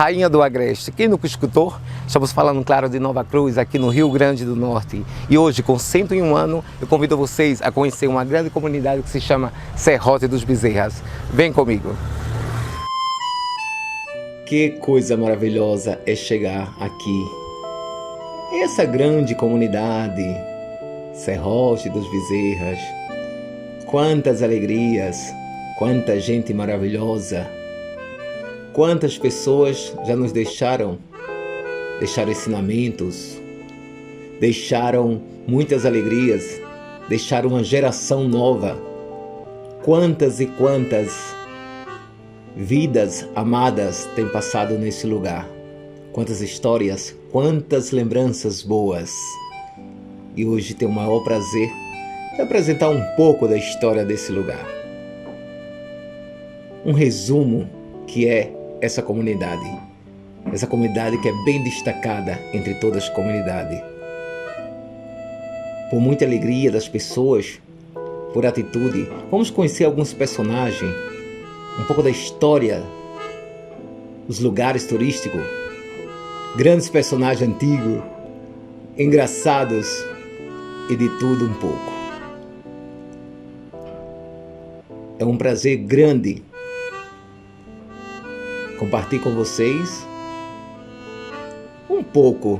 Rainha do Agreste. Quem nunca escutou? Estamos falando, claro, de Nova Cruz, aqui no Rio Grande do Norte. E hoje, com 101 anos, eu convido vocês a conhecer uma grande comunidade que se chama Serrote dos Bezerras. Vem comigo. Que coisa maravilhosa é chegar aqui. Essa grande comunidade, Serrote dos Bezerras. Quantas alegrias, quanta gente maravilhosa. Quantas pessoas já nos deixaram ensinamentos, deixaram muitas alegrias, deixaram uma geração nova. Quantas e quantas vidas amadas têm passado nesse lugar. Quantas histórias, quantas lembranças boas. E hoje tenho o maior prazer de apresentar um pouco da história desse lugar. Um resumo que é essa comunidade que é bem destacada entre todas as comunidades. Por muita alegria das pessoas, por atitude, vamos conhecer alguns personagens, um pouco da história, os lugares turísticos, grandes personagens antigos, engraçados e de tudo um pouco. É um prazer grande compartilhar com vocês um pouco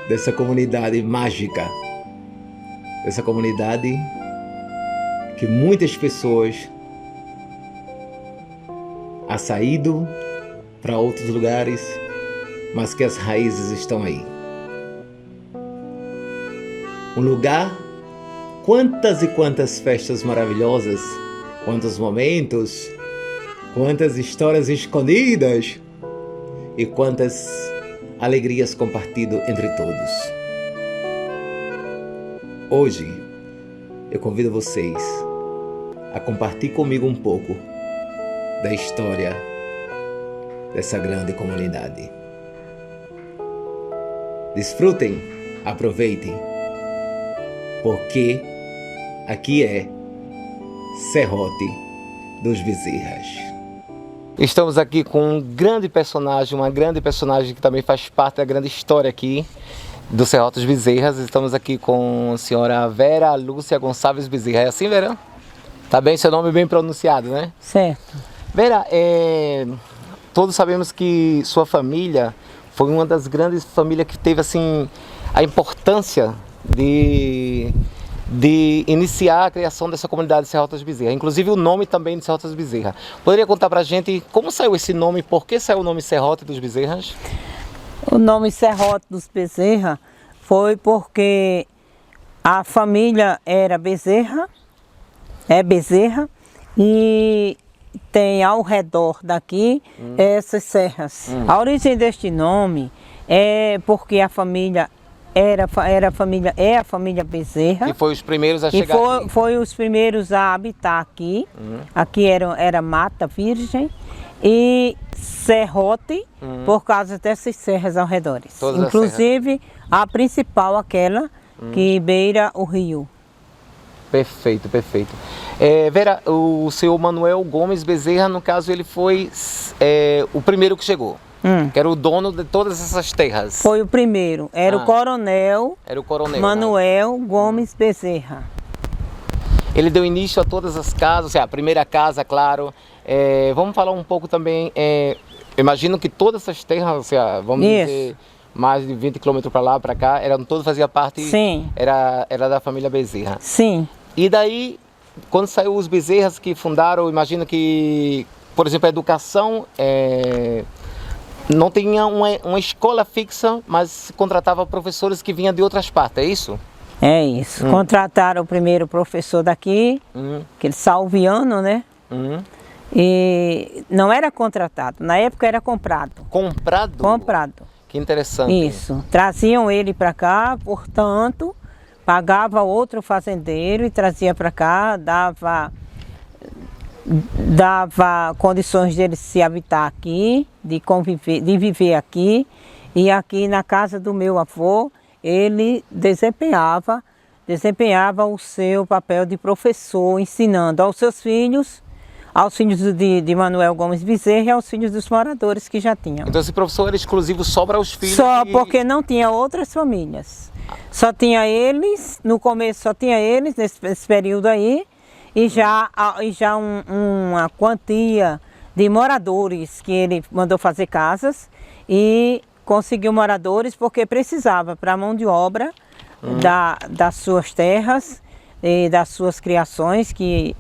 dessa comunidade mágica, dessa comunidade que muitas pessoas han saído para outros lugares, mas que as raízes estão aí. Um lugar, quantas e quantas festas maravilhosas, quantos momentos, quantas histórias escondidas e quantas alegrias compartilhadas entre todos. Hoje, eu convido vocês a compartilhar comigo um pouco da história dessa grande comunidade. Desfrutem, aproveitem, porque aqui é Serrote dos Bezerras. Estamos aqui com uma grande personagem que também faz parte da grande história aqui do Serrote dos Bezerras. Estamos aqui com a senhora Vera Lúcia Gonçalves Bezerra. É assim, Vera? Tá bem, seu nome bem pronunciado, né? Certo. Vera, todos sabemos que sua família foi uma das grandes famílias que teve assim a importância de iniciar a criação dessa comunidade de Serrote dos Bezerras, inclusive o nome também de Serrote dos Bezerras. Poderia contar pra gente como saiu esse nome, por que saiu o nome Serrote dos Bezerras? O nome Serrote dos Bezerras foi porque a família era Bezerra, Bezerra, e tem ao redor daqui essas serras. A origem deste nome é porque a família é a família Bezerra. E foi os primeiros a chegar aqui. Foi os primeiros a habitar aqui. Aqui era mata virgem e serrote por causa dessas serras ao redor. Inclusive a principal, aquela que beira o rio. Perfeito, perfeito. Vera, o senhor Manuel Gomes Bezerra, no caso, ele foi o primeiro que chegou. Que era o dono de todas essas terras. Foi o primeiro, era o coronel Manuel Gomes Bezerra. Ele deu início a todas as casas, a primeira casa, claro. Vamos falar um pouco também, imagino que todas essas terras, vamos dizer, mais de 20 quilômetros para lá, para cá, fazia parte. Sim. Era da família Bezerra. Sim. E daí, quando saiu os Bezerras que fundaram, imagino que, por exemplo, a educação não tinha uma escola fixa, mas contratava professores que vinham de outras partes, é isso? É isso. Contrataram o primeiro professor daqui, aquele Salviano, né? E não era contratado, na época era comprado. Comprado? Comprado. Que interessante. Isso. Traziam ele para cá, portanto, pagava outro fazendeiro e trazia para cá, dava condições dele se habitar aqui, de conviver, de viver aqui. E aqui na casa do meu avô, ele desempenhava o seu papel de professor, ensinando aos seus filhos aos filhos de Manuel Gomes Bezerra e aos filhos dos moradores que já tinham. Então esse professor era exclusivo só para os filhos? Só porque não tinha outras famílias. Só tinha eles, no começo só tinha eles, nesse período aí, e já uma quantia de moradores que ele mandou fazer casas e conseguiu moradores porque precisava para a mão de obra das suas terras e das suas criações, que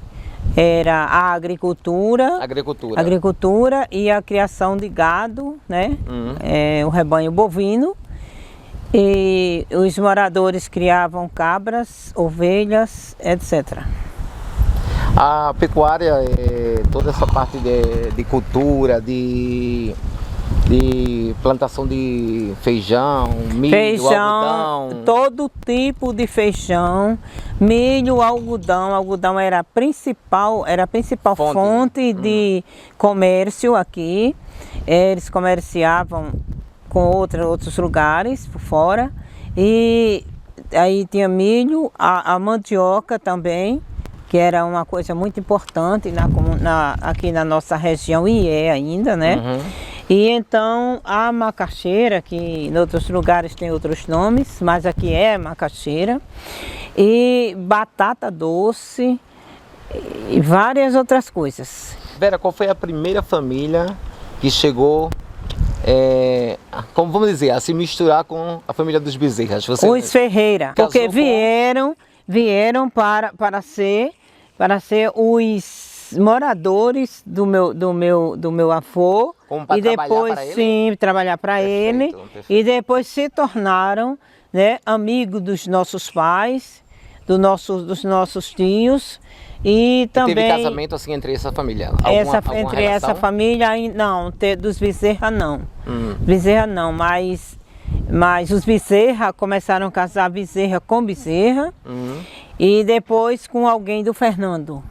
era a agricultura e a criação de gado, né? O rebanho bovino. E os moradores criavam cabras, ovelhas, etc. A pecuária, toda essa parte de cultura, de plantação de feijão, milho, algodão. Todo tipo de feijão, milho, algodão. Algodão era a principal fonte de comércio aqui. Eles comerciavam com outros lugares por fora. E aí tinha milho, a mandioca também, que era uma coisa muito importante aqui na nossa região, e é ainda, né? E então a macaxeira, que em outros lugares tem outros nomes, mas aqui é macaxeira, e batata doce e várias outras coisas. Vera, qual foi a primeira família que chegou, como vamos dizer, a se misturar com a família dos Bezerras? Os Ferreira, porque vieram para ser os moradores do meu avô, e depois trabalhar para ele, e depois se tornaram, né, amigos dos nossos pais, dos nossos tios, e também teve casamento assim entre essa família? Entre essa família não, dos Bezerra não. Bezerra não, mas os Bezerra começaram a casar Bezerra com Bezerra, e depois com alguém do Fernando.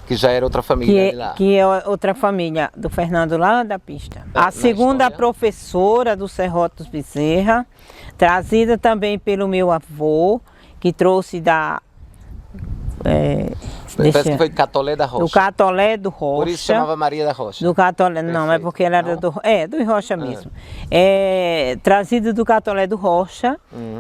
Que já era outra família lá. Que é outra família do Fernando lá da pista. A segunda professora do Serrote dos Bezerra, trazida também pelo meu avô, que trouxe parece que foi Catolé da Rocha. Do Catolé do Rocha. Por isso chamava Maria da Rocha. Do Catolé, não, é porque ela era do Rocha mesmo. Trazido do Catolé do Rocha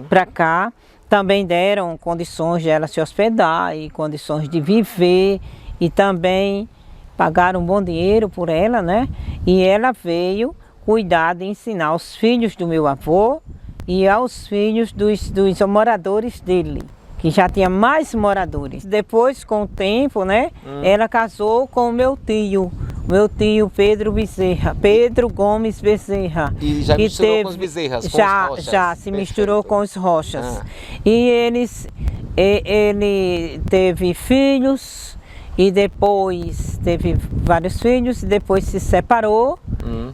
para cá, também deram condições de ela se hospedar e condições de viver, e também pagaram um bom dinheiro por ela, né? E ela veio cuidar de ensinar aos filhos do meu avô e aos filhos dos moradores dele, que já tinha mais moradores. Depois, com o tempo, né, ela casou com o meu tio Pedro Bezerra, Pedro Gomes Bezerra. E já misturou com os Bezerras, com os Rochas? Já se misturou com os Rochas. E ele teve filhos, e depois teve vários filhos, e depois se separou,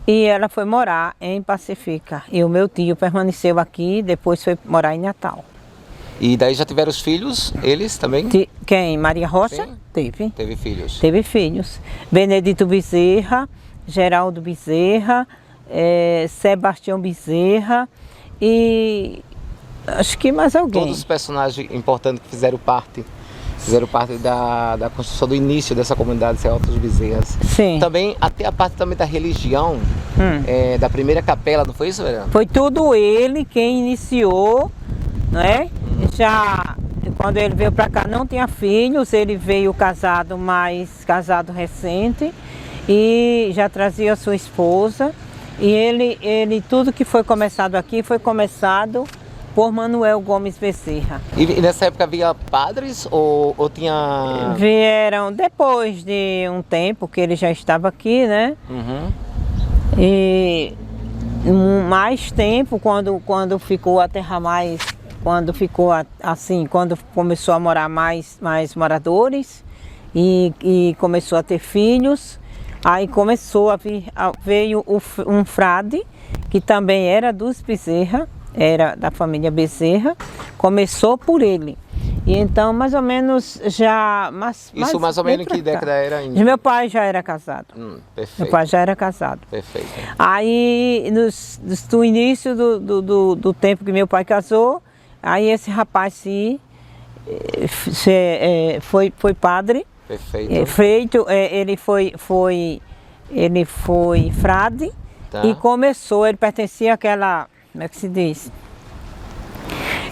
e ela foi morar em Pacifica. E o meu tio permaneceu aqui, depois foi morar em Natal. E daí já tiveram os filhos, eles também? Quem? Maria Rocha? Sim. Teve filhos. Teve filhos. Benedito Bezerra, Geraldo Bezerra, Sebastião Bezerra e acho que mais alguém. Todos os personagens importantes que fizeram parte da construção do início dessa comunidade Serrote dos Bezerras. Sim. Também, até a parte também da religião, da primeira capela, não foi isso, Vera? Foi tudo ele quem iniciou, né? Já quando ele veio para cá não tinha filhos, ele veio casado recente, e já trazia sua esposa, e ele tudo que foi começado aqui foi começado por Manuel Gomes Bezerra. E nessa época havia padres ou tinha... Vieram depois de um tempo que ele já estava aqui, né? E mais tempo, quando ficou a terra mais... Quando ficou assim, quando começou a morar mais moradores e começou a ter filhos, aí começou veio um frade, que também era dos Bezerra, era da família Bezerra, começou por ele. E então, mais ou menos, Isso mais ou menos em que década era ainda? Meu pai já era casado. Perfeito. Meu pai já era casado. Perfeito. Aí, no início do tempo que meu pai casou, aí esse rapaz foi padre, Perfeito. Ele foi frade, Tá. e começou, ele pertencia àquela, como é que se diz?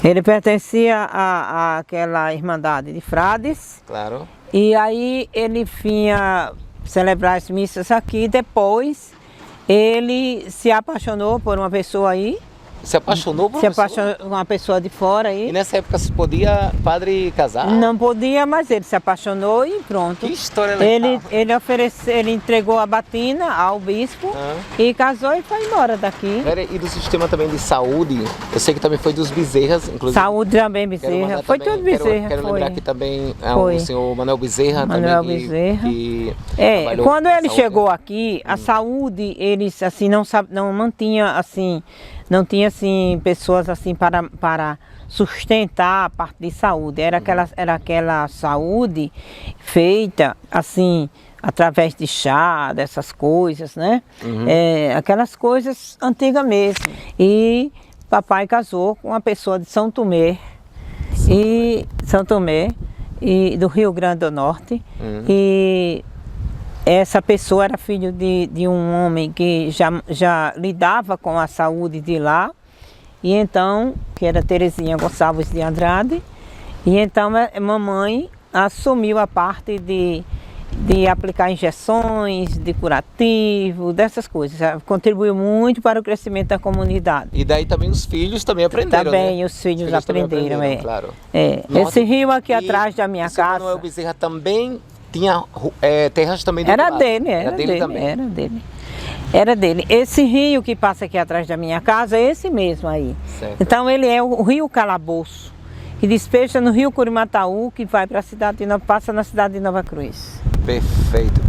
Ele pertencia àquela irmandade de frades. Claro. E aí ele vinha celebrar as missas aqui. Depois ele se apaixonou por uma pessoa aí. Se apaixonou por Se apaixonou por uma pessoa de fora aí. E nessa época se podia padre casar? Não podia, mas ele se apaixonou e pronto. Que história legal. Ele entregou a batina ao bispo e casou e foi embora daqui. E do sistema também de saúde, eu sei que também foi dos Bezerras, inclusive. Saúde também, Bezerra. Foi tudo Bezerra. Quero lembrar que também foi o senhor Manuel Bezerra. Manuel também, Bezerra. Que quando ele chegou aqui, a saúde, eles assim não tinha assim pessoas assim para sustentar a parte de saúde. Era aquela saúde feita assim através de chá, dessas coisas, né? Aquelas coisas antigas mesmo. E papai casou com uma pessoa de São Tomé e do Rio Grande do Norte. E essa pessoa era filho de um homem que já lidava com a saúde de lá, e então, que era Terezinha Gonçalves de Andrade, e então a mamãe assumiu a parte de aplicar injeções, de curativo, dessas coisas. Contribuiu muito para o crescimento da comunidade. E daí também os filhos também aprenderam, também, né? Os filhos aprenderam, claro. Esse rio aqui atrás da minha casa... Manuel Bezerra também tinha terras também do Era lado. dele. Era dele. Esse rio que passa aqui atrás da minha casa é esse mesmo aí. Certo. Então ele é o rio Calabouço, que despeja no rio Curimataú, que vai para a cidade de passa na cidade de Nova Cruz. Perfeito.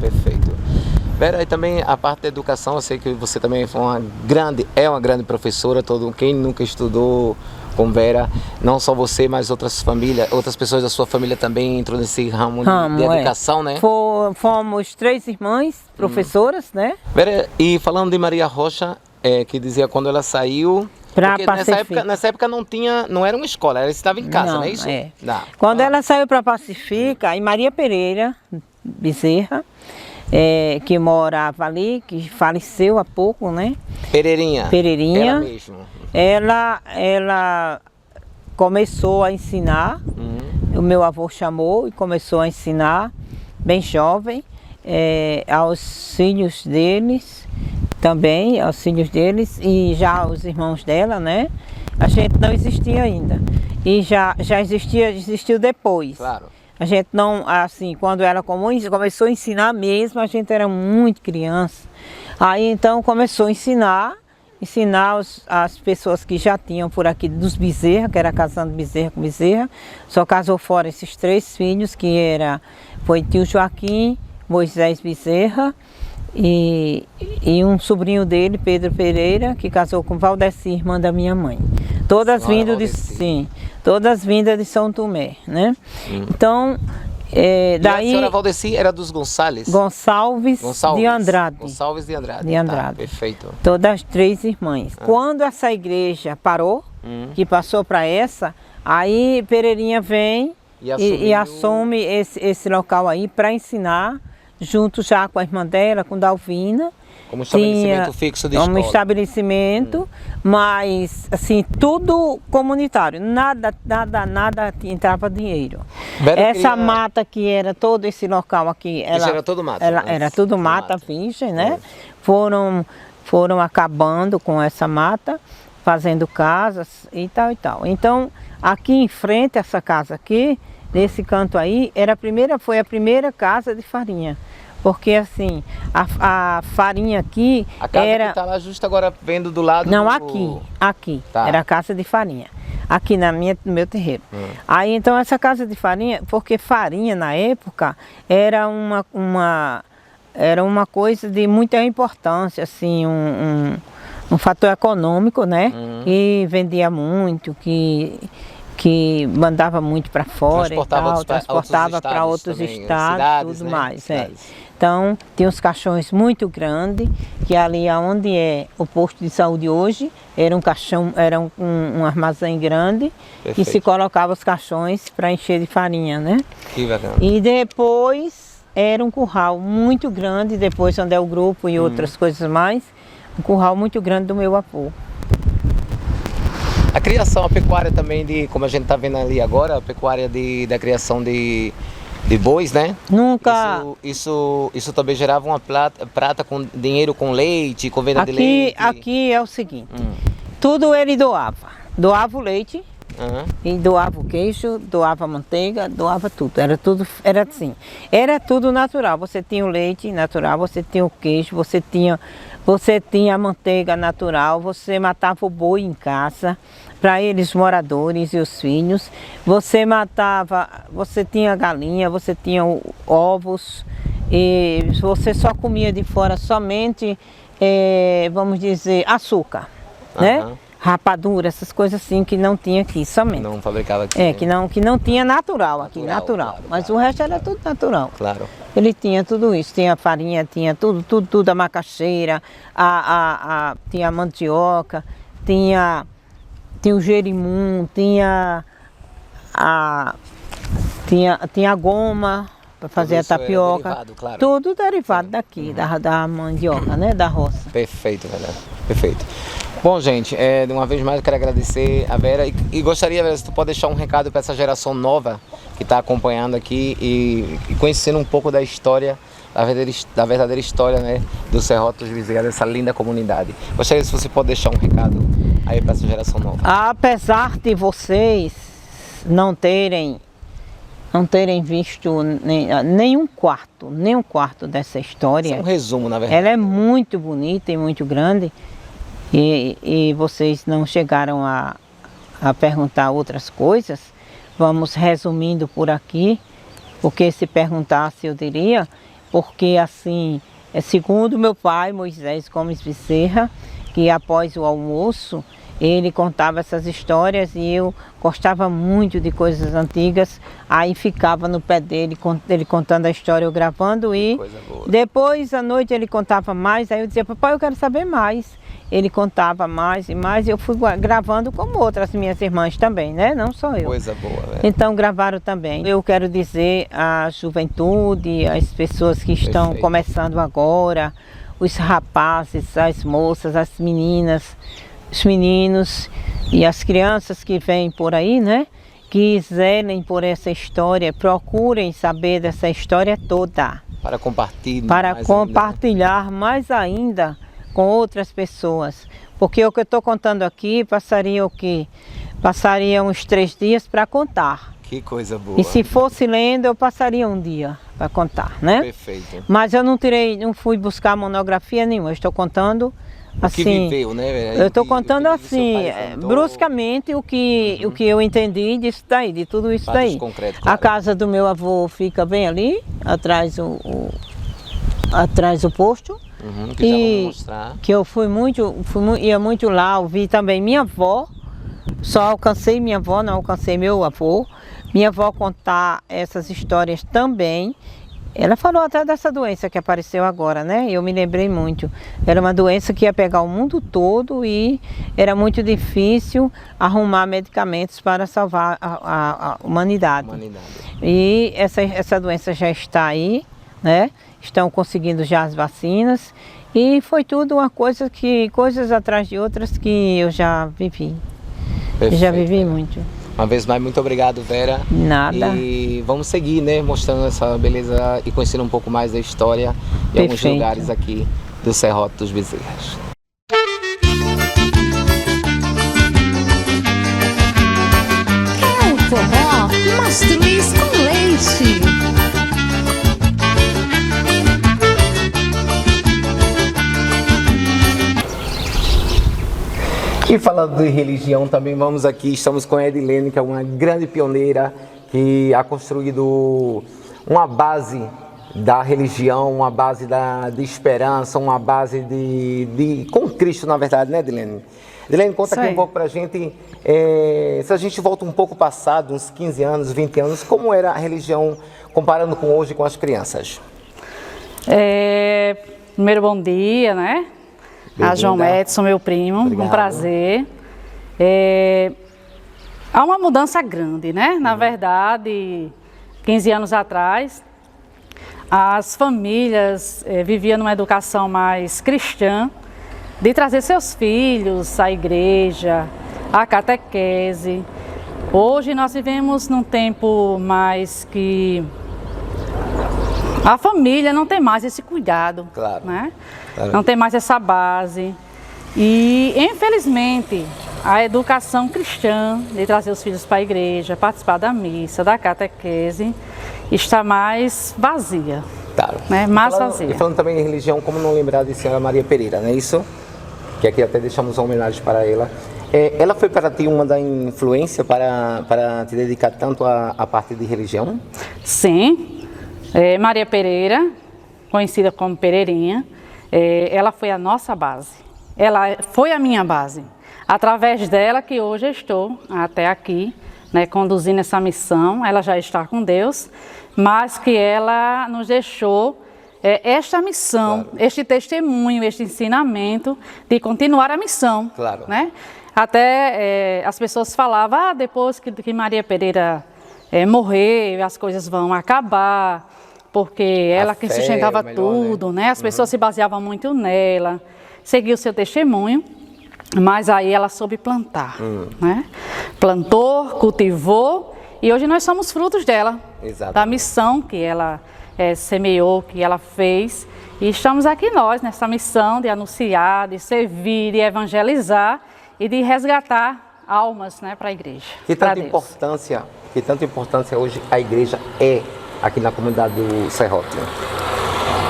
Vera, e também a parte da educação, eu sei que você também foi uma grande professora, quem nunca estudou com Vera, não só você, mas outras pessoas da sua família também entrou nesse ramo de educação, né? Fomos 3 irmãs, professoras, né? Vera, e falando de Maria Rocha, que dizia quando ela saiu... Porque nessa época não era uma escola, ela estava em casa, não é isso? Quando ela saiu para Pacifica, e Maria Pereira Bezerra, que morava ali, que faleceu há pouco, né? Pereirinha. Ela mesmo. Ela começou a ensinar, o meu avô chamou e começou a ensinar, bem jovem, aos filhos deles, também, aos filhos deles, e já os irmãos dela, né? A gente não existia ainda. E já existiu depois. Claro. A gente não, assim, quando ela começou a ensinar mesmo, a gente era muito criança. Aí então começou a ensinar as pessoas que já tinham por aqui dos Bezerra, que era casando Bezerra com Bezerra. Só casou fora esses 3 filhos, foi tio Joaquim, Moisés Bezerra e um sobrinho dele, Pedro Pereira, que casou com Valdeci, irmã da minha mãe. Todas vindas de São Tomé, né? Então, daí... E a senhora Valdeci era dos Gonçalves de Andrade. Gonçalves de Andrade. Tá, perfeito. Todas 3 irmãs. Quando essa igreja parou, que passou para essa, aí Pereirinha vem e assume esse local aí para ensinar, junto já com a irmã dela, com Dalvina. Como estabelecimento fixo de escola. Como estabelecimento, mas assim, tudo comunitário, nada entrava dinheiro. Essa mata que era todo esse local aqui, era todo mato. Era tudo mata virgem, né? Foram acabando com essa mata, fazendo casas e tal e tal. Então, aqui em frente, essa casa aqui, nesse canto aí, foi a primeira casa de farinha. Porque assim, a farinha aqui a casa que está lá justo agora vendo do lado não, aqui. Tá. Era a casa de farinha. Aqui no meu terreiro. Aí então essa casa de farinha, porque farinha na época era uma coisa de muita importância, assim, um fator econômico, né? Que vendia muito, que mandava muito para fora transportava para outros também, estados, cidades, tudo né? mais. Cidades. Então, tem uns caixões muito grandes, que ali onde é o posto de saúde hoje, era um caixão, era um armazém grande, Perfeito. e se colocava os caixões para encher de farinha, né? Que bacana. E depois era um curral muito grande, depois onde é o grupo e outras coisas mais, um curral muito grande do meu avô. A criação, a pecuária também como a gente está vendo ali agora, a pecuária da criação de bois, né? Nunca... Isso também gerava uma prata com dinheiro com leite, com venda de leite? Aqui é o seguinte, tudo ele doava. Doava o leite, e doava o queijo, doava a manteiga, doava tudo. Era assim. Era tudo natural. Você tinha o leite natural, você tinha o queijo, você tinha a manteiga natural, você matava o boi em casa para eles, moradores e os filhos. Você tinha galinha, você tinha ovos, e você só comia de fora somente, vamos dizer, açúcar, né? Rapadura, essas coisas assim que não tinha aqui, somente. Não fabricava aqui. Que não tinha natural aqui, natural. Claro, mas o resto era tudo natural. Claro. Ele tinha tudo isso, tinha farinha, tinha tudo, a macaxeira, tinha a mandioca, tinha o jerimum, tinha a goma para fazer a tapioca. Derivado, claro. Tudo derivado daqui, da mandioca, né, da roça. Perfeito, Vera. Perfeito. Bom, gente, de uma vez mais eu quero agradecer a Vera e gostaria, Vera, se tu pode deixar um recado para essa geração nova que está acompanhando aqui e conhecendo um pouco da história, da verdadeira história, né, do Serrote dos Bezerra, dessa linda comunidade. Gostaria se você pode deixar um recado aí para essa geração nova. Apesar de vocês não terem visto nenhum quarto dessa história. Isso é um resumo, na verdade. Ela é muito bonita e muito grande. E vocês não chegaram a perguntar outras coisas. Vamos resumindo por aqui, porque se perguntasse eu diria, porque assim, segundo meu pai, Moisés Gomes Bezerra, que após o almoço, ele contava essas histórias e eu gostava muito de coisas antigas, aí ficava no pé dele, ele contando a história, eu gravando e depois à noite ele contava mais, aí eu dizia, papai, eu quero saber mais. Ele contava mais e mais e eu fui gravando como outras minhas irmãs também, né? Não só eu. Coisa boa, né? Então gravaram também. Eu quero dizer à juventude, às pessoas que estão começando agora, os rapazes, as moças, as meninas, os meninos e as crianças que vêm por aí, né? Que zelem por essa história, procurem saber dessa história toda. Para compartilhar. Para compartilhar mais ainda com outras pessoas. Porque o que eu estou contando aqui passaria o quê? Passaria uns 3 dias para contar. Que coisa boa. E se fosse lendo, eu passaria um dia para contar, né? Perfeito. Mas eu não fui buscar monografia nenhuma, eu estou contando assim. O que viveu, né? Eu estou contando assim, bruscamente o que eu entendi disso daí, de tudo isso daí. Concreto, claro. A casa do meu avô fica bem ali, atrás do posto. Que já vamos mostrar. Que eu ia muito lá, ouvi também minha avó, só alcancei minha avó, não alcancei meu avô. Minha avó contar essas histórias também. Ela falou até dessa doença que apareceu agora, né? Eu me lembrei muito. Era uma doença que ia pegar o mundo todo e era muito difícil arrumar medicamentos para salvar a humanidade. E essa doença já está aí, né? Estão conseguindo já as vacinas e foi tudo uma coisa coisas atrás de outras que eu já vivi. Perfeito, já vivi Vera. muito. Uma vez mais, muito obrigado, Vera. Nada. E vamos seguir, né, mostrando essa beleza e conhecendo um pouco mais da história e alguns lugares aqui do Serrote dos Bezerras. É o forró Mastruz com leite. E falando de religião também, vamos aqui, estamos com a Edilene, que é uma grande pioneira que ha construído uma base da religião, uma base de esperança, uma base com Cristo, na verdade, né, Edilene? Edilene, conta Isso aqui um aí. pouco pra gente, se a gente volta um pouco passado, uns 15 anos, 20 anos, como era a religião comparando com hoje com as crianças? Primeiro, bom dia, né? A João Bem-vinda. Edson, meu primo, Obrigado. um prazer. Há uma mudança grande, né? Na verdade, 15 anos atrás, as famílias viviam numa educação mais cristã, de trazer seus filhos à igreja, à catequese. Hoje nós vivemos num tempo mais que a família não tem mais esse cuidado, Claro. né? Claro. Não tem mais essa base. E, infelizmente, a educação cristã de trazer os filhos para a igreja, participar da missa, da catequese, está mais vazia. Tá. Né? Mais vazia. E falando também em religião, como não lembrar de Senhora Maria Pereira, não é isso? Que aqui até deixamos uma homenagem para ela. Ela foi para ti uma da influência para te dedicar tanto à parte de religião? Sim. Maria Pereira, conhecida como Pereirinha, ela foi a nossa base. Ela foi a minha base. Através dela que hoje eu estou até aqui, né, conduzindo essa missão. Ela já está com Deus, mas que ela nos deixou esta missão, Claro. este testemunho, este ensinamento de continuar a missão. Claro. Né? Até as pessoas falavam, depois que Maria Pereira morrer, as coisas vão acabar, porque ela que fé sustentava é melhor, tudo, né? As pessoas se baseavam muito nela, seguiu o seu testemunho, mas aí ela soube plantar, né? Plantou, cultivou, e hoje nós somos frutos dela, Exatamente. da missão que ela semeou, que ela fez, e estamos aqui nós, nessa missão de anunciar, de servir, de evangelizar e de resgatar almas, né, para a igreja. Que pra tanta Deus. importância hoje a igreja é aqui na comunidade do Serrote?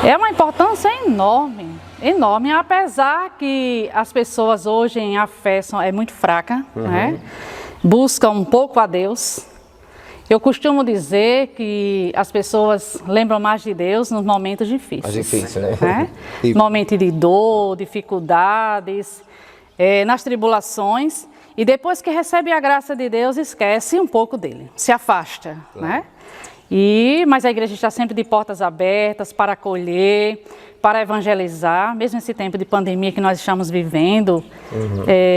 É uma importância enorme, enorme, apesar que as pessoas hoje em a fé é muito fraca, né? Buscam um pouco a Deus. Eu costumo dizer que as pessoas lembram mais de Deus nos momentos difíceis. Mais difícil, né? Né? E- Momento de dor, dificuldades, nas tribulações. E depois que recebe a graça de Deus, esquece um pouco dele, se afasta, né? Mas a igreja está sempre de portas abertas para acolher, para evangelizar, mesmo nesse tempo de pandemia que nós estamos vivendo,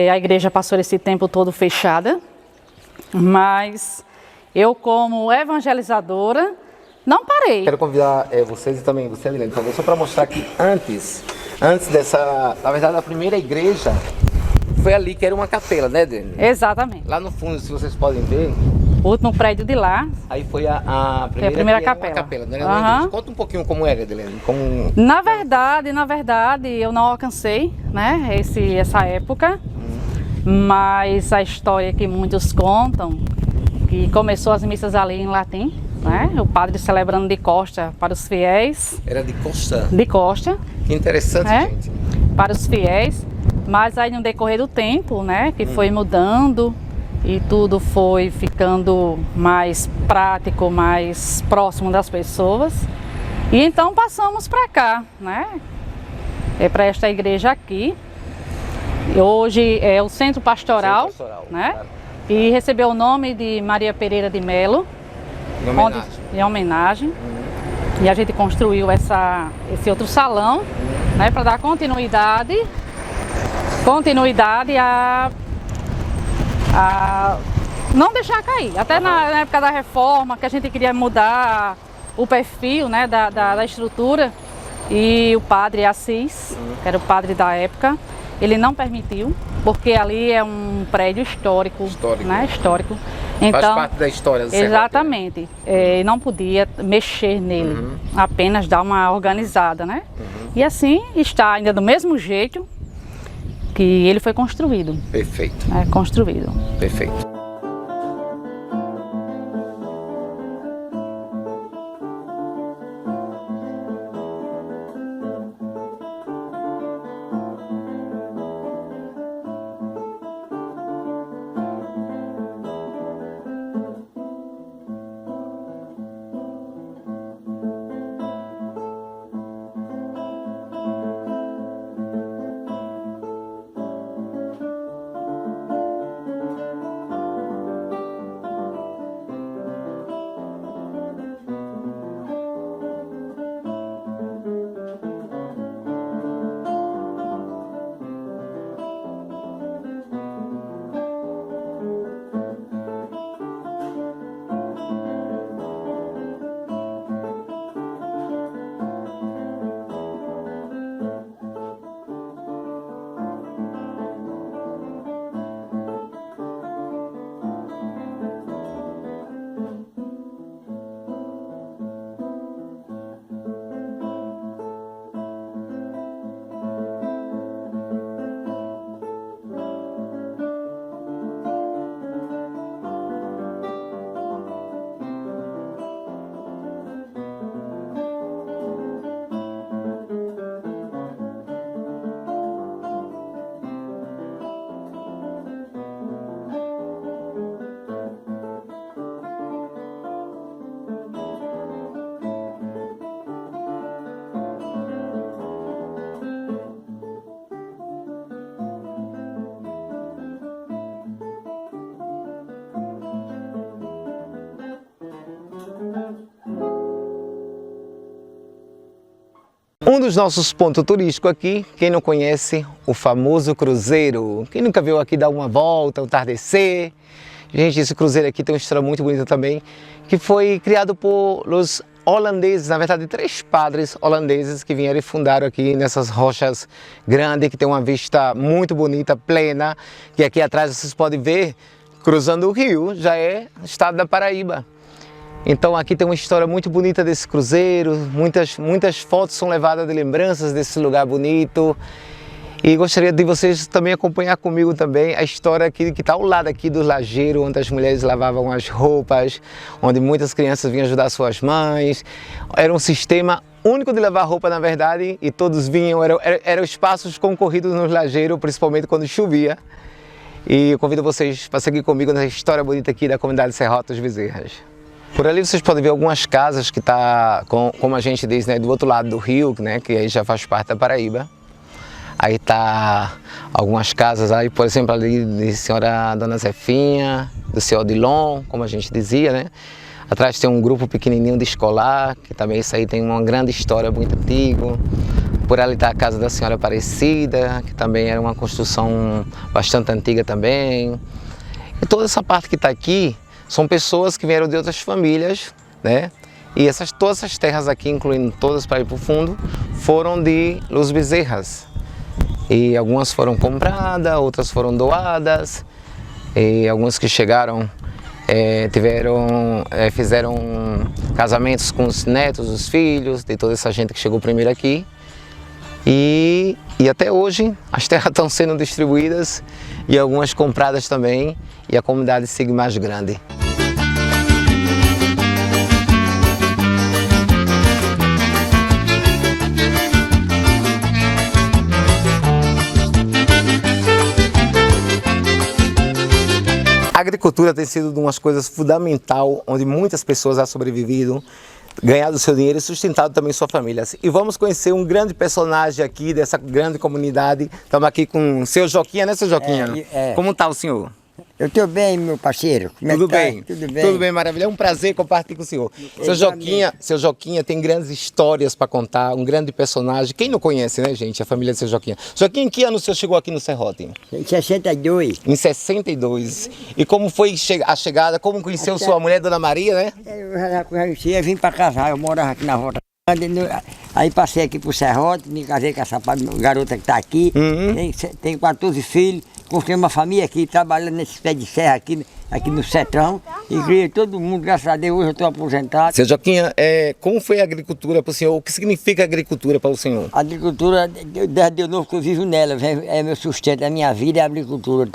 a igreja passou esse tempo todo fechada, mas eu como evangelizadora não parei. Quero convidar vocês e também você, Adilene, por favor, só para mostrar que antes dessa, na verdade, a primeira igreja foi ali, que era uma capela, né, Adilene? Exatamente. Lá no fundo, se vocês podem ver, O último prédio de lá. aí foi a primeira, primeira que era capela. uma capela, não era uma Aham. igreja. Conta um pouquinho como era, Adilene. Como... Na verdade, eu não alcancei, né, essa época, mas a história que muitos contam, que começou as missas ali em latim, né, o padre celebrando de costa para os fiéis, Era de costa. de costa, Que interessante, É? gente. para os fiéis, mas aí no decorrer do tempo, né, que foi mudando e tudo foi ficando mais prático, mais próximo das pessoas. E então passamos para cá, né? Para esta igreja aqui. E hoje é o Centro Pastoral, Centro Pastoral, né? claro. E recebeu o nome de Maria Pereira de Melo, Em homenagem. em homenagem. E a gente construiu esse outro salão, né, para dar continuidade a não deixar cair. Até na época da reforma, que a gente queria mudar o perfil, né, da estrutura, e o padre Assis, que era o padre da época, ele não permitiu, porque ali é um prédio histórico, né, histórico. Então, Faz parte da história do Serrote. exatamente. Não podia mexer nele, apenas dar uma organizada, né? E assim está ainda do mesmo jeito que ele foi construído. Perfeito, Construído. perfeito. Um dos nossos pontos turísticos aqui, quem não conhece, o famoso cruzeiro. Quem nunca veio aqui dar uma volta, o entardecer. Gente, esse cruzeiro aqui tem uma história muito bonita também, que foi criado por os holandeses, na verdade 3 padres holandeses que vieram e fundaram aqui nessas rochas grandes, que tem uma vista muito bonita, plena, que aqui atrás vocês podem ver, cruzando o rio, já é estado da Paraíba. Então aqui tem uma história muito bonita desse cruzeiro, muitas fotos são levadas de lembranças desse lugar bonito. E gostaria de vocês também acompanhar comigo também a história aqui, que está ao lado aqui do lajeiro, onde as mulheres lavavam as roupas, onde muitas crianças vinham ajudar suas mães. Era um sistema único de lavar roupa, na verdade, e todos vinham, eram espaços concorridos no lajeiro, principalmente quando chovia. E eu convido vocês para seguir comigo nessa história bonita aqui da comunidade Serrote dos Bezerras. Por ali vocês podem ver algumas casas que está, como a gente diz, né, do outro lado do rio, né, que aí já faz parte da Paraíba. Aí tá algumas casas aí, por exemplo, ali de senhora Dona Zefinha, do senhor Odilon, como a gente dizia, né? Atrás tem um grupo pequenininho de escolar, que também isso aí tem uma grande história, muito antigo. Por ali está a casa da senhora Aparecida, que também era uma construção bastante antiga também. E toda essa parte que está aqui são pessoas que vieram de outras famílias, né? E todas essas terras aqui, incluindo todas para ir para o fundo, foram de Los Bezerras. E algumas foram compradas, outras foram doadas, e algumas que chegaram fizeram casamentos com os netos, os filhos, de toda essa gente que chegou primeiro aqui. E até hoje as terras estão sendo distribuídas e algumas compradas também, e a comunidade segue mais grande. A agricultura tem sido uma das coisas fundamentais, onde muitas pessoas já sobrevivido, ganhado seu dinheiro e sustentado também sua família. E vamos conhecer um grande personagem aqui dessa grande comunidade. Estamos aqui com o seu Joquinha, né, seu Joquinha? Como está o senhor? Eu estou bem, meu parceiro. Como Tudo é que tá? bem? Tudo bem. Tudo bem, maravilha. É um prazer compartilhar com o senhor. Seu Joquinha tem grandes histórias para contar, um grande personagem. Quem não conhece, né, gente, a família do seu Joquinha? Joquinha, em que ano o senhor chegou aqui no Serrote? Em 62. Em 62. E como foi a chegada? Como conheceu sua mulher, Dona Maria, né? Eu já conhecia, vim para casar, eu morava aqui na Volta. Aí passei aqui pro Serrote, me casei com essa garota que está aqui. Tem 14 filhos, construí uma família aqui, trabalhando nesse pé de serra aqui no Sertão. E criei todo mundo, graças a Deus, hoje eu estou aposentado. Seu Joquinha, como foi a agricultura para o senhor? O que significa agricultura para o senhor? A agricultura, desde o novo que eu vivo nela, é meu sustento, a minha vida é a agricultura.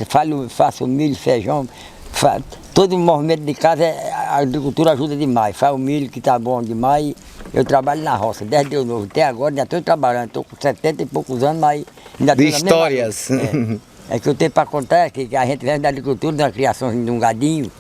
Faço milho, feijão, todo o movimento de casa, a agricultura ajuda demais. Faz o milho que está bom demais. Eu trabalho na roça, desde eu novo até agora, ainda estou trabalhando, estou com 70 e poucos anos, mas ainda estou na mesma histórias. É que eu tenho para contar que a gente vem da agricultura, da criação de um gadinho.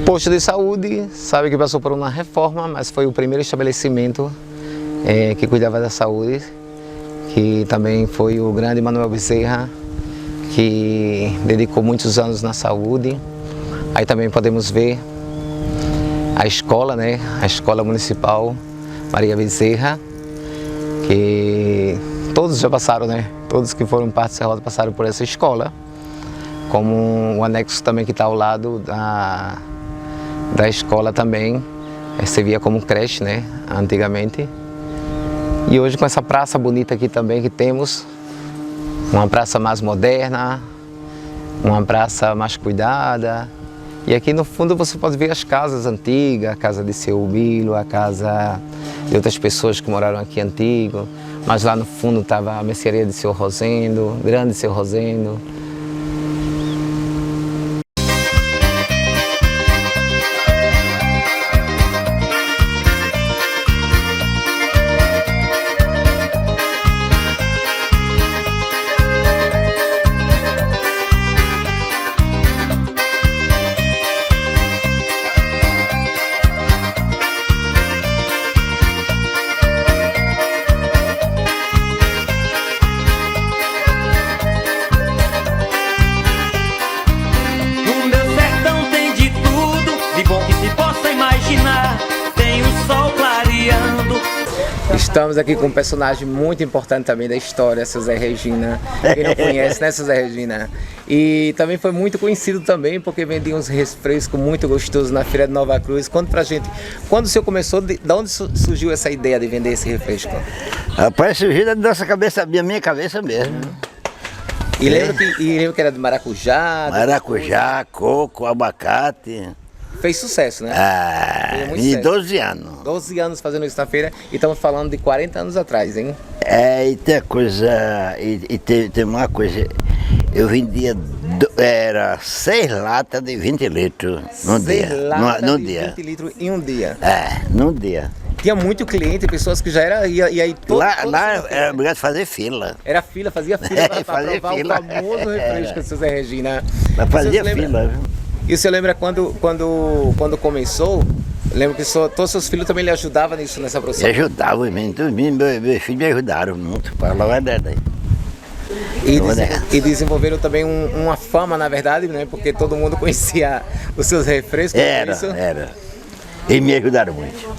Posto de saúde, sabe que passou por uma reforma, mas foi o primeiro estabelecimento que cuidava da saúde, que também foi o grande Manuel Bezerra, que dedicou muitos anos na saúde. Aí também podemos ver a escola, né? A escola municipal Maria Bezerra, que todos já passaram, né? Todos que foram parte de Serrote passaram por essa escola, como o anexo também que está ao lado da escola também, servia como creche, né? Antigamente. E hoje com essa praça bonita aqui também que temos, uma praça mais moderna, uma praça mais cuidada. E aqui no fundo você pode ver as casas antigas, a casa de seu Bilo, a casa de outras pessoas que moraram aqui antigo. Mas lá no fundo estava a mercearia de seu Rosendo, grande seu Rosendo. Estamos aqui com um personagem muito importante também da história, seu Zé Regina. Quem não conhece, né, seu Zé Regina? E também foi muito conhecido também porque vendia uns refrescos muito gostosos na Feira de Nova Cruz. Conta pra gente, quando o senhor começou, de onde surgiu essa ideia de vender esse refresco? Rapaz, surgiu da nossa cabeça, da minha cabeça mesmo. E lembro que era de maracujá? Maracujá, coco, abacate. Fez sucesso, né? Em 12 anos. 12 anos fazendo isso na feira e estamos falando de 40 anos atrás, hein? E tem coisa, tem uma coisa, eu vendia, era 6 latas de 20 litros num dia. 6 latas de 20 litros em um dia? Num dia. Tinha muito cliente, pessoas que já era, e aí lá era obrigado a fazer fila. Era fila, fazia fila para provar fila. O famoso refresco, seu Zé Regina. Mas fazia fila, viu? E você lembra quando começou? Lembro que todos os seus filhos também lhe ajudavam nisso, nessa produção? Me ajudavam, meus filhos me ajudaram muito, para falar a verdade. E desenvolveram também uma fama, na verdade, né? Porque todo mundo conhecia os seus refrescos. Era. E me ajudaram muito.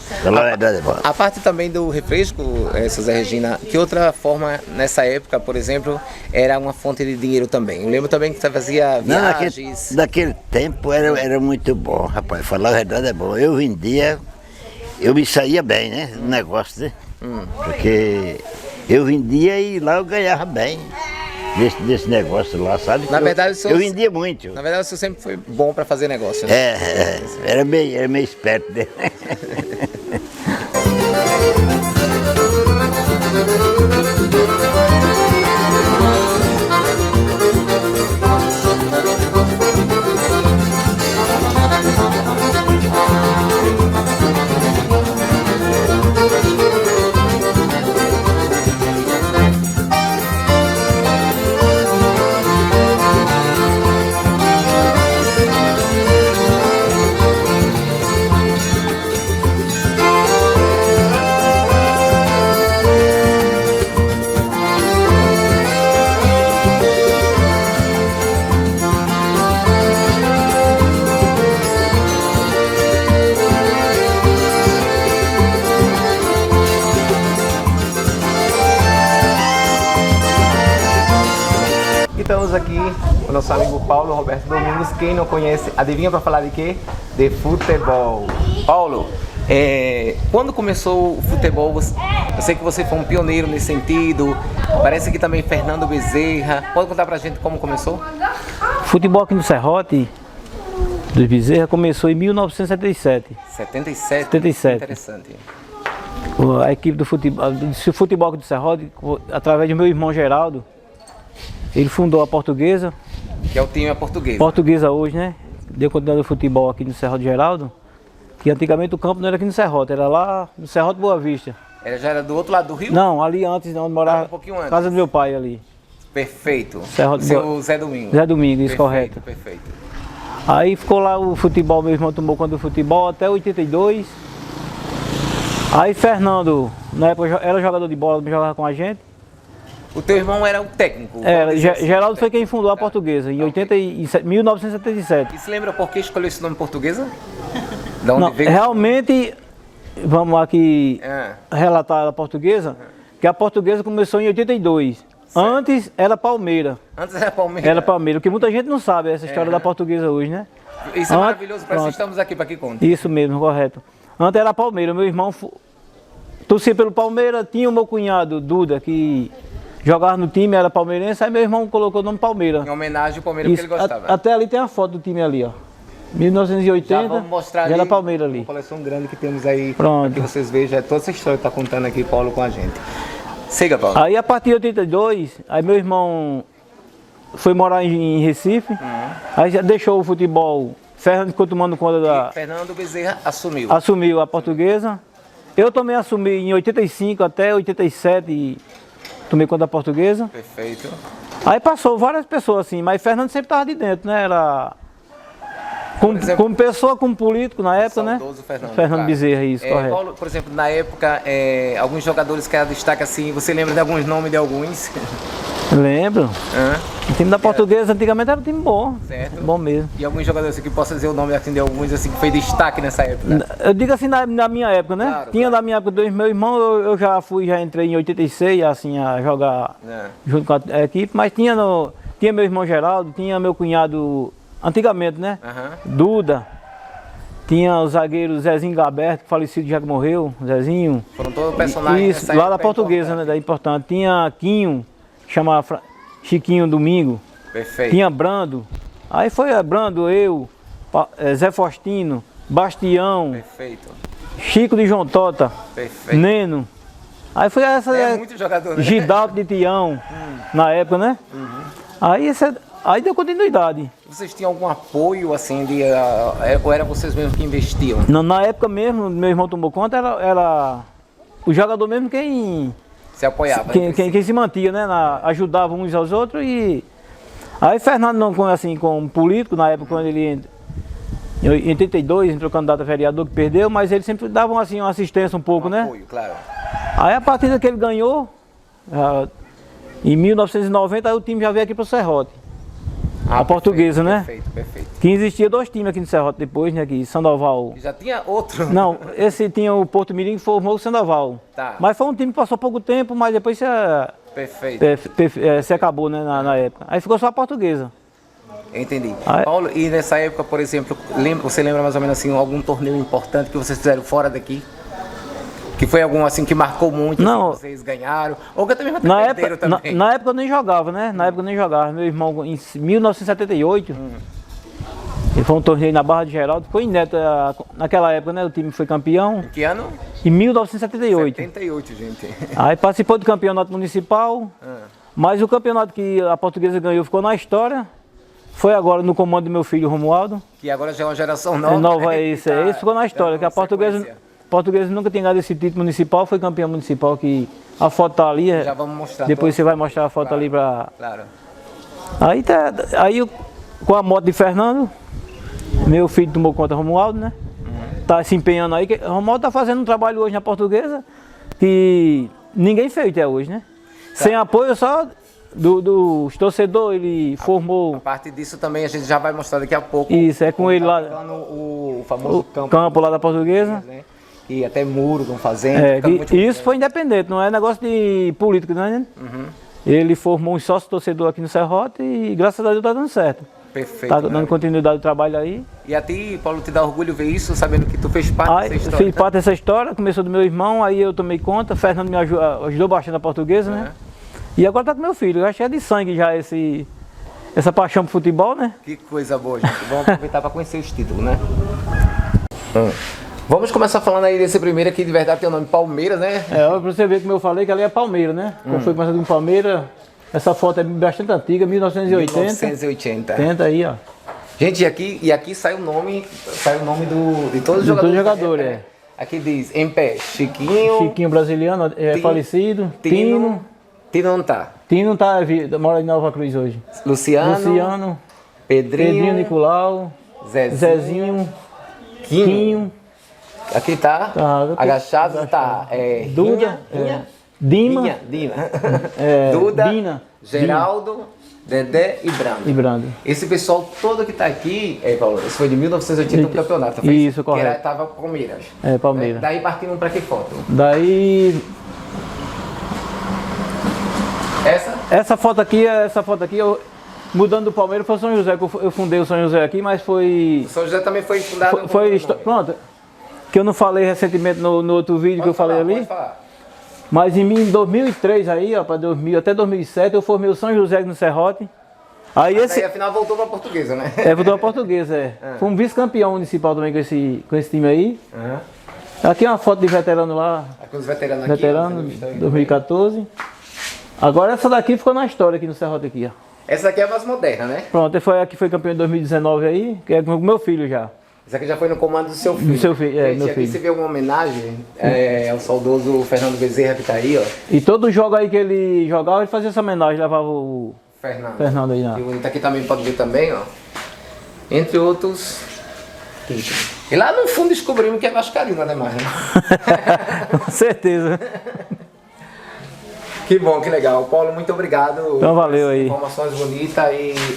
A parte também do refresco, seu Zé Regina, que outra forma nessa época, por exemplo, era uma fonte de dinheiro também? Eu lembro também que você fazia viagens. Naquele tempo era muito bom, rapaz. Falar a verdade é bom. Eu vendia, eu me saía bem, né? No negócio, né? Porque eu vendia e lá eu ganhava bem. Desse negócio lá, sabe? Na verdade, eu vendia muito. Na verdade, o senhor sempre foi bom para fazer negócio, né? Era meio esperto, né? Estamos aqui com o nosso amigo Paulo Roberto Domingos. Quem não conhece, adivinha para falar de quê? De futebol. Paulo, quando começou o futebol, eu sei que você foi um pioneiro nesse sentido, parece que também Fernando Bezerra. Pode contar pra gente como começou? Futebol aqui no Serrote dos Bezerra começou em 1977. 77? Interessante. A equipe do futebol aqui do Serrote, através do meu irmão Geraldo, ele fundou a Portuguesa. Que é o time português. Portuguesa hoje, né? Deu continuidade ao futebol aqui no Serrote Geraldo. Que antigamente o campo não era aqui no Serrote, era lá no Serrote Boa Vista. Já era do outro lado do rio? Não, ali antes, onde morava, um pouquinho antes. Casa do meu pai ali. Perfeito. Serrote Seu Zé Domingos. Zé Domingos, isso, correto. Perfeito. Aí ficou lá o futebol, meu irmão tomou conta do futebol até 82. Aí Fernando, na época era jogador de bola, jogava com a gente. O teu irmão era o técnico? Geraldo foi quem fundou a Portuguesa, em 1977. E se lembra por que escolheu esse nome Portuguesa? Da onde Não, veio? realmente, vamos aqui relatar a Portuguesa, que a Portuguesa começou em 82. Certo. Antes era Palmeira. Antes era Palmeira? Era Palmeira, porque muita gente não sabe essa história da Portuguesa hoje, né? Isso é maravilhoso, parece que estamos aqui para que conte. Isso mesmo, correto. Antes era Palmeira, meu irmão torcia pelo Palmeira, tinha o meu cunhado, Duda, que jogava no time, era palmeirense, aí meu irmão colocou o nome Palmeira. Em homenagem ao Palmeiras, porque ele gostava. Até ali tem a foto do time ali, ó. 1980, já vamos mostrar já ali era Palmeira ali. Uma coleção grande que temos aí, pronto, que vocês vejam, toda essa história que está contando aqui, Paulo, com a gente. Siga, Paulo. Aí a partir de 82, aí meu irmão foi morar em Recife, aí já deixou o futebol, Fernando ficou tomando conta da... Fernando Bezerra assumiu. Assumiu a Portuguesa. Eu também assumi em 85 até 87 e tomei conta da Portuguesa. Perfeito. Aí passou várias pessoas assim, mas Fernando sempre estava de dentro, né? Era... Como pessoa, como político na época, né? Fernando claro. Bezerra, isso, correto. Paulo, por exemplo, na época, alguns jogadores que eram destaque assim, você lembra de alguns nomes de alguns? Lembro. O time da Portuguesa antigamente era um time bom. Certo. Bom mesmo. E alguns jogadores assim, que possa dizer o nome assim, de alguns assim, que foi destaque nessa época? Eu digo assim na minha época, né? Claro, tinha da minha época do meu irmão, eu já entrei em 86, assim, a jogar junto com a equipe, mas tinha meu irmão Geraldo, tinha meu cunhado, antigamente, né? Duda. Tinha o zagueiro Zezinho Gaberto, que falecido já que morreu, Zezinho. Foram todos personagens. Isso, lá da Portuguesa, né? Da importante. Tinha Quinho, que chamava Chiquinho Domingo. Perfeito. Tinha Brando. Aí foi Brando, eu, Zé Faustino, Bastião. Perfeito. Chico de João Tota. Perfeito. Neno. Aí foi essa. Muito jogador, né? Gidalto de Tião, na época, né? Aí deu continuidade. Vocês tinham algum apoio, assim, ou era vocês mesmos que investiam? Na época mesmo, meu irmão tomou conta, era o jogador mesmo quem se apoiava. Quem se mantinha, né? Ajudava uns aos outros e... Aí Fernando, não, assim, como político, na época quando ele... Em 82, entrou candidato a vereador, que perdeu, mas ele sempre dava assim, uma assistência um pouco, né? Apoio, claro. Aí a partida que ele ganhou, em 1990, aí o time já veio aqui para o Serrote. A Portuguesa, né? Perfeito, perfeito. Que existia dois times aqui no Serrote depois, né? Que Sandoval. Já tinha outro? Não, esse tinha o Porto Mirim que formou o Sandoval. Tá. Mas foi um time que passou pouco tempo, mas depois se acabou, né? Na época. Aí ficou só a Portuguesa. Entendi. Paulo, e nessa época, por exemplo, você lembra mais ou menos assim, algum torneio importante que vocês fizeram fora daqui? Que foi algum assim que marcou muito, não, assim, vocês ganharam? Ou que também perderam também? Na época eu nem jogava, né? Na época eu nem jogava. Meu irmão, em 1978, ele foi um torneio na Barra de Geraldo, foi inédito naquela época, né? O time foi campeão. Em que ano? Em 1978. 78, gente. Aí participou do campeonato municipal, mas o campeonato que a Portuguesa ganhou ficou na história. Foi agora no comando do meu filho Romualdo. Que agora já é uma geração nova. Nova, isso ficou na história, que a Portuguesa nunca tinha ganhado esse título municipal, foi campeão municipal, que a foto tá ali. Já vamos mostrar. Depois você vai mostrar a foto ali para... Claro. Aí com a moto de Fernando, meu filho tomou conta do Romualdo, né? Tá se empenhando aí, o Romualdo tá fazendo um trabalho hoje na Portuguesa que ninguém fez até hoje, né? Sem apoio só dos torcedores, ele formou... A parte disso também a gente já vai mostrar daqui a pouco. Isso, é com ele lá... O famoso campo lá da Portuguesa. Né? E até muro estão fazendo. Isso foi independente, não é negócio de político, né? Ele formou um sócio torcedor aqui no Serrote e graças a Deus tá dando certo. Perfeito. Tá dando continuidade do trabalho aí. E a ti, Paulo, te dá orgulho ver isso, sabendo que tu fez parte dessa história? Fiz parte dessa história, começou do meu irmão, aí eu tomei conta, Fernando me ajudou bastante na Portuguesa, né? E agora tá com meu filho, eu acho que é de sangue já essa paixão pro futebol, né? Que coisa boa, gente. Vamos aproveitar para conhecer os títulos, né? Vamos começar falando aí desse primeiro aqui, de verdade tem o nome Palmeiras, né? Pra você ver como eu falei, que ali é Palmeiras, né? Como foi começado com Palmeiras, essa foto é bastante antiga, 1980. 1980. Tenta aí, ó. Gente, e aqui sai o nome de todos os jogadores. Todos os jogadores, né? Aqui diz, em pé, Chiquinho brasiliano, falecido, Tino não tá. Tino tá, mora em Nova Cruz hoje. Luciano, Pedrinho, Nicolau, Zezinho, Quinho, Aqui tá, Tá, agachado, tá Duda, Dima, Dima. Duda, Dina, Geraldo, Dedé e Brando. e Brando. Esse pessoal todo que tá aqui, Paulo, esse foi de 1980 um campeonato, foi Isso, correto. Que tava Palmeiras. Palmeiras. Daí partimos pra que foto? Daí, Essa? essa foto aqui, eu, mudando do Palmeiras, foi São José, que eu fundei o São José aqui, mas foi... O São José também foi fundado... Pronto, que eu não falei recentemente no outro vídeo que eu falei ali. Pode falar. Mas em 2003 aí, ó, até 2007, eu formei o São José no Serrote. Aí Daí afinal voltou pra Portuguesa, né? voltou a Portuguesa, Fui um vice-campeão municipal também com esse time aí. Aqui é uma foto de veterano lá. Aqui os veteranos aqui. Veterano, 2014. Agora essa daqui ficou na história aqui no Serrote aqui, ó. Essa aqui é a mais moderna, né? Pronto, aqui foi campeão em 2019 aí, que é com o meu filho já. Essa aqui já foi no comando do seu filho. Do seu filho, Gente, meu aqui filho. você vê uma homenagem ao saudoso Fernando Bezerra que tá aí, ó. E todo jogo aí que ele jogava, ele fazia essa homenagem, levava o Fernando aí lá. E o bonito aqui também pode ver também, ó. Entre outros. E lá no fundo descobrimos que é vascaíno, ademais, né? Com certeza. Que bom, que legal. Paulo, muito obrigado. Então valeu aí. Informações bonitas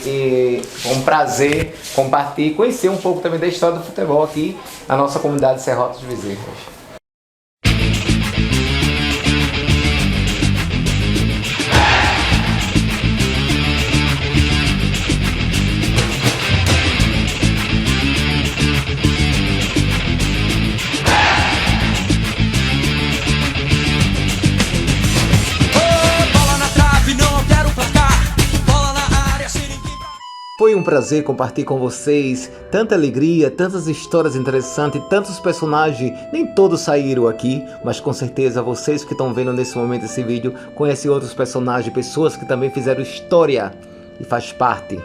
e foi um prazer compartilhar e conhecer um pouco também da história do futebol aqui na nossa comunidade Serrote dos Bezerras. Foi um prazer compartilhar com vocês tanta alegria, tantas histórias interessantes, tantos personagens. Nem todos saíram aqui, mas com certeza vocês que estão vendo nesse momento esse vídeo conhecem outros personagens, pessoas que também fizeram história e faz parte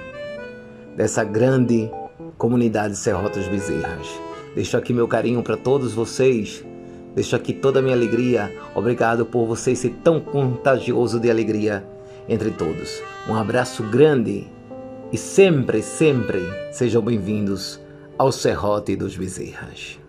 dessa grande comunidade Serrote dos Bezerras. Deixo aqui meu carinho para todos vocês. Deixo aqui toda a minha alegria. Obrigado por vocês ser tão contagioso de alegria entre todos. Um abraço grande. E sempre, sempre sejam bem-vindos ao Serrote dos Bezerras.